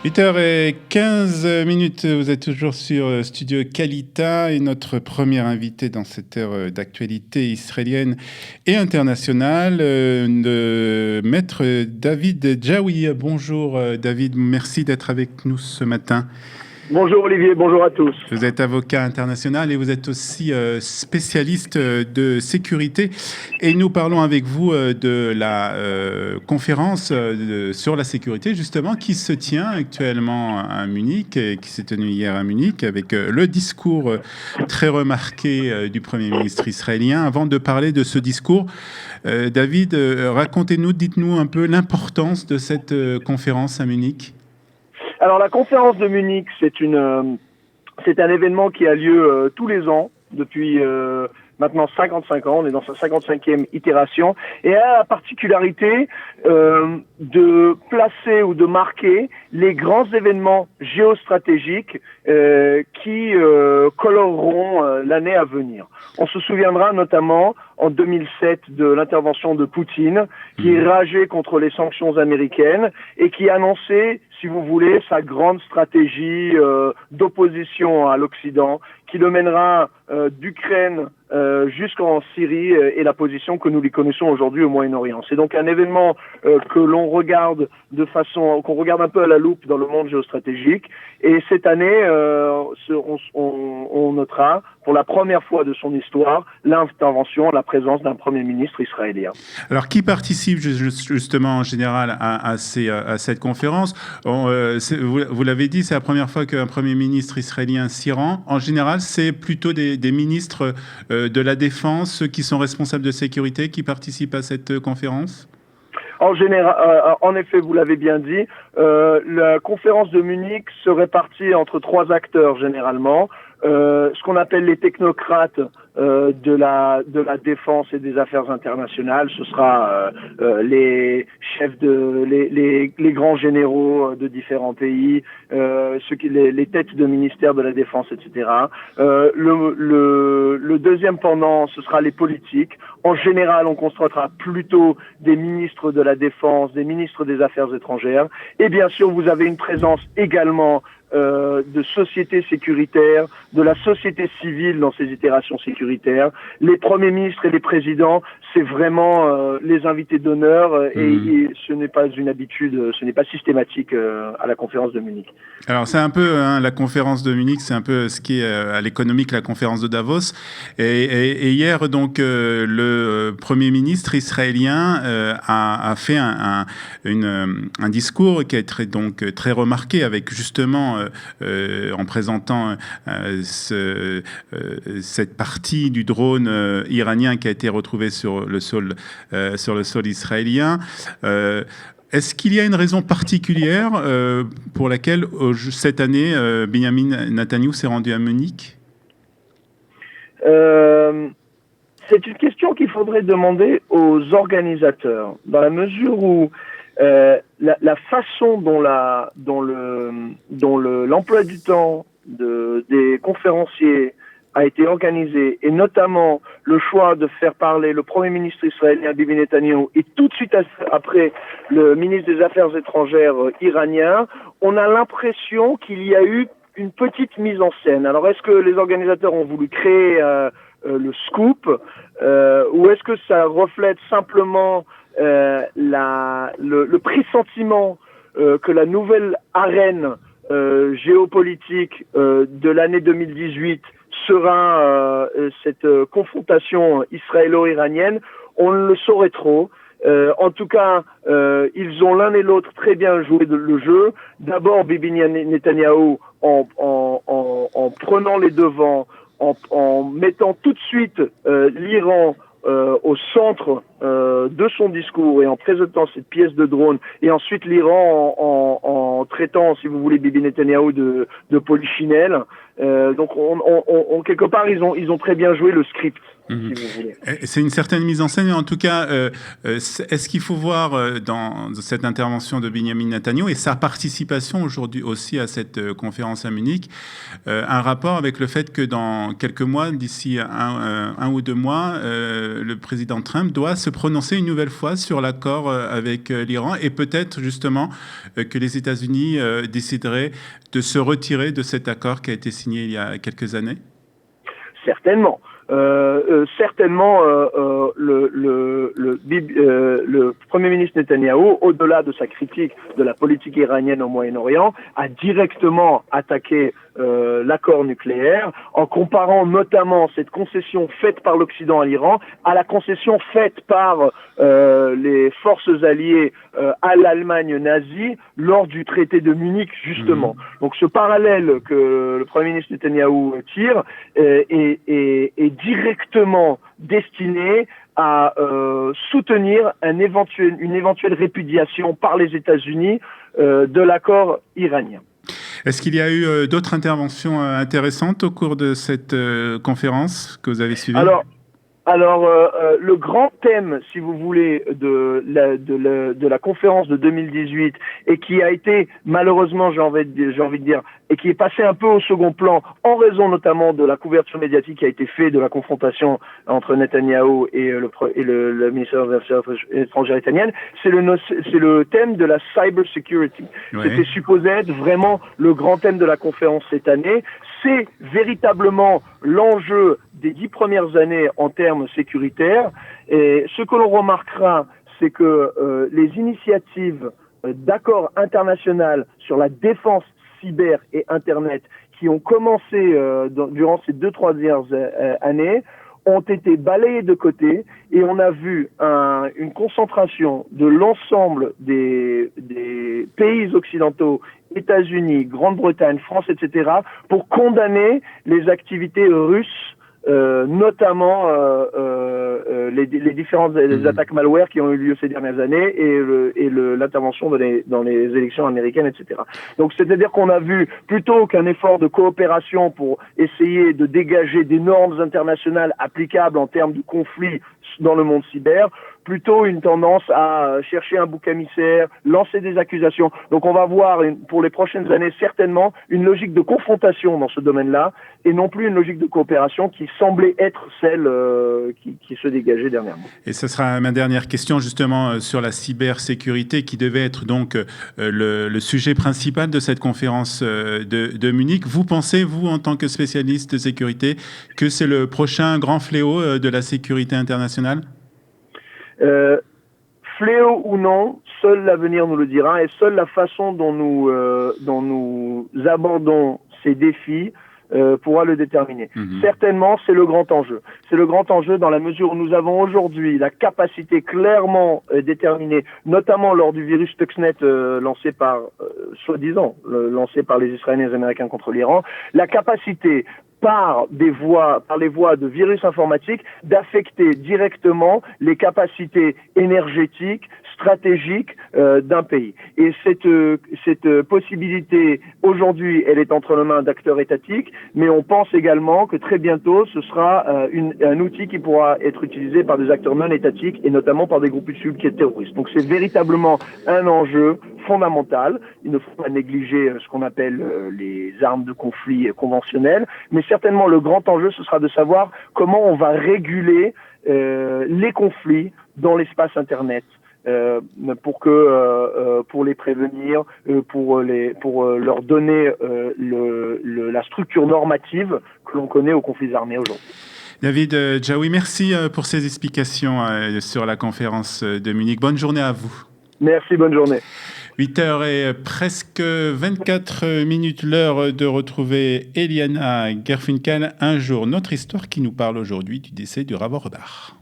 8h15, vous êtes toujours sur Studio Kalita et notre premier invité dans cette heure d'actualité israélienne et internationale, le maître David Djaoui. Bonjour David, merci d'être avec nous ce matin. Bonjour Olivier, bonjour à tous. Vous êtes avocat international et vous êtes aussi spécialiste de sécurité. Et nous parlons avec vous de la conférence sur la sécurité, justement, qui se tient actuellement à Munich et qui s'est tenue hier à Munich avec le discours très remarqué du Premier ministre israélien. Avant de parler de ce discours, David, racontez-nous, dites-nous un peu l'importance de cette conférence à Munich. Alors la conférence de Munich, c'est un événement qui a lieu tous les ans depuis maintenant 55 ans. On est dans sa 55e itération et a la particularité de placer ou de marquer les grands événements géostratégiques qui coloreront l'année à venir. On se souviendra notamment en 2007 de l'intervention de Poutine qui rageait contre les sanctions américaines et qui annonçait, si vous voulez, sa grande stratégie d'opposition à l'Occident qui le mènera d'Ukraine jusqu'en Syrie et la position que nous lui connaissons aujourd'hui au Moyen-Orient. C'est donc un événement que l'on regarde qu'on regarde un peu à la loupe dans le monde géostratégique. Et cette année, on notera pour la première fois de son histoire l'intervention, la présence d'un Premier ministre israélien. Alors, qui participe justement en général à cette conférence? Vous l'avez dit, c'est la première fois qu'un Premier ministre israélien s'y rend. En général, c'est plutôt des ministres de la Défense, ceux qui sont responsables de sécurité, qui participent à cette conférence? En général, en effet, vous l'avez bien dit, la conférence de Munich se répartit entre trois acteurs généralement. Ce qu'on appelle les technocrates de la défense et des affaires internationales, ce sera les chefs les grands généraux de différents pays, les têtes de ministères de la défense, etc. Le deuxième pendant, ce sera les politiques. En général, on constatera plutôt des ministres de la défense, des ministres des affaires étrangères, et bien sûr, vous avez une présence également de sociétés sécuritaires, de la société civile dans ces itérations sécuritaires. Les premiers ministres et les présidents, c'est vraiment les invités d'honneur et ce n'est pas une habitude, ce n'est pas systématique à la conférence de Munich. Alors c'est un peu la conférence de Munich, c'est un peu ce qui est à l'économique la conférence de Davos. Et hier donc le Premier ministre israélien a fait un discours qui a été donc très remarqué avec justement en présentant cette partie du drone iranien qui a été retrouvée sur le sol israélien. Est-ce qu'il y a une raison particulière pour laquelle cette année Benjamin Netanyahou s'est rendu à Munich? C'est une question qu'il faudrait demander aux organisateurs, dans la mesure où la façon dont l'emploi du temps des conférenciers a été organisé, et notamment le choix de faire parler le Premier ministre israélien Bibi Netanyahou et tout de suite après le ministre des Affaires étrangères iranien, on a l'impression qu'il y a eu une petite mise en scène. Alors est-ce que les organisateurs ont voulu créer le scoop ou est-ce que ça reflète simplement le pressentiment que la nouvelle arène géopolitique de l'année 2018 sera cette confrontation israélo-iranienne? On ne le saurait trop. En tout cas, ils ont l'un et l'autre très bien joué le jeu. D'abord, Bibi Netanyahou en prenant les devants, en mettant tout de suite l'Iran au centre de son discours et en présentant cette pièce de drone, et ensuite l'Iran en traitant, si vous voulez, Bibi Netanyahou de polichinelle. Donc quelque part ils ont très bien joué le script. si vous voulez. C'est une certaine mise en scène, mais en tout cas, est-ce qu'il faut voir dans cette intervention de Benjamin Netanyahu et sa participation aujourd'hui aussi à cette conférence à Munich, un rapport avec le fait que dans quelques mois, d'ici un ou 2 mois, le président Trump doit se prononcer une nouvelle fois sur l'accord avec l'Iran et peut-être justement que les États-Unis décideraient de se retirer de cet accord qui a été signé il y a quelques années? Certainement. Certainement, le Premier ministre Netanyahou, au-delà de sa critique de la politique iranienne au Moyen-Orient, a directement attaqué l'accord nucléaire en comparant notamment cette concession faite par l'Occident à l'Iran à la concession faite par les forces alliées à l'Allemagne nazie lors du traité de Munich, justement. Donc ce parallèle que le Premier ministre Netanyahou tire est directement destiné à soutenir une éventuelle répudiation par les États-Unis de l'accord iranien. Est-ce qu'il y a eu d'autres interventions intéressantes au cours de cette conférence que vous avez suivie? Alors, le grand thème, si vous voulez, de la conférence de 2018 et qui a été, malheureusement, j'ai envie de dire, et qui est passé un peu au second plan en raison notamment de la couverture médiatique qui a été faite de la confrontation entre Netanyahou et le ministère des Affaires étrangères italienne, c'est le thème de la cyber security. Ouais. C'était supposé être vraiment le grand thème de la conférence cette année. C'est véritablement l'enjeu des 10 premières années en termes sécuritaires. Et ce que l'on remarquera, c'est que les initiatives d'accord international sur la défense cyber et Internet qui ont commencé durant ces 2-3 dernières années ont été balayées de côté et on a vu une concentration de l'ensemble des pays occidentaux, États-Unis, Grande-Bretagne, France, etc., pour condamner les activités russes, notamment les différentes attaques malware qui ont eu lieu ces dernières années et l'intervention dans les élections américaines, etc. Donc c'est-à-dire qu'on a vu plutôt qu'un effort de coopération pour essayer de dégager des normes internationales applicables en termes de conflits dans le monde cyber, plutôt une tendance à chercher un bouc émissaire, lancer des accusations. Donc on va voir pour les prochaines années certainement une logique de confrontation dans ce domaine-là et non plus une logique de coopération qui semblait être celle qui se dégageait dernièrement. Et ce sera ma dernière question justement sur la cybersécurité qui devait être donc le sujet principal de cette conférence de Munich. Vous pensez, vous, en tant que spécialiste de sécurité, que c'est le prochain grand fléau de la sécurité internationale ? Fléau ou non, seul l'avenir nous le dira et seule la façon dont nous abordons ces défis pourra le déterminer. Certainement, c'est le grand enjeu. C'est le grand enjeu dans la mesure où nous avons aujourd'hui la capacité clairement déterminée, notamment lors du virus Stuxnet lancé par, soi-disant, lancé par les Israéliens et les Américains contre l'Iran, la capacité par les voies de virus informatiques, d'affecter directement les capacités énergétiques, stratégiques d'un pays. Et cette possibilité, aujourd'hui, elle est entre les mains d'acteurs étatiques, mais on pense également que très bientôt, ce sera un outil qui pourra être utilisé par des acteurs non étatiques et notamment par des groupuscules terroristes. Donc c'est véritablement un enjeu fondamental. Il ne faut pas négliger ce qu'on appelle les armes de conflit conventionnelles, mais certainement le grand enjeu, ce sera de savoir comment on va réguler les conflits dans l'espace Internet. Pour les prévenir, pour leur donner la structure normative que l'on connaît aux conflits armés aujourd'hui. David Djaoui, merci pour ces explications sur la conférence de Munich. Bonne journée à vous. Merci, bonne journée. 8h et presque 24 minutes, l'heure de retrouver Eliana Gerfinkel, Un jour, notre histoire, qui nous parle aujourd'hui du décès du Rav Auerbach.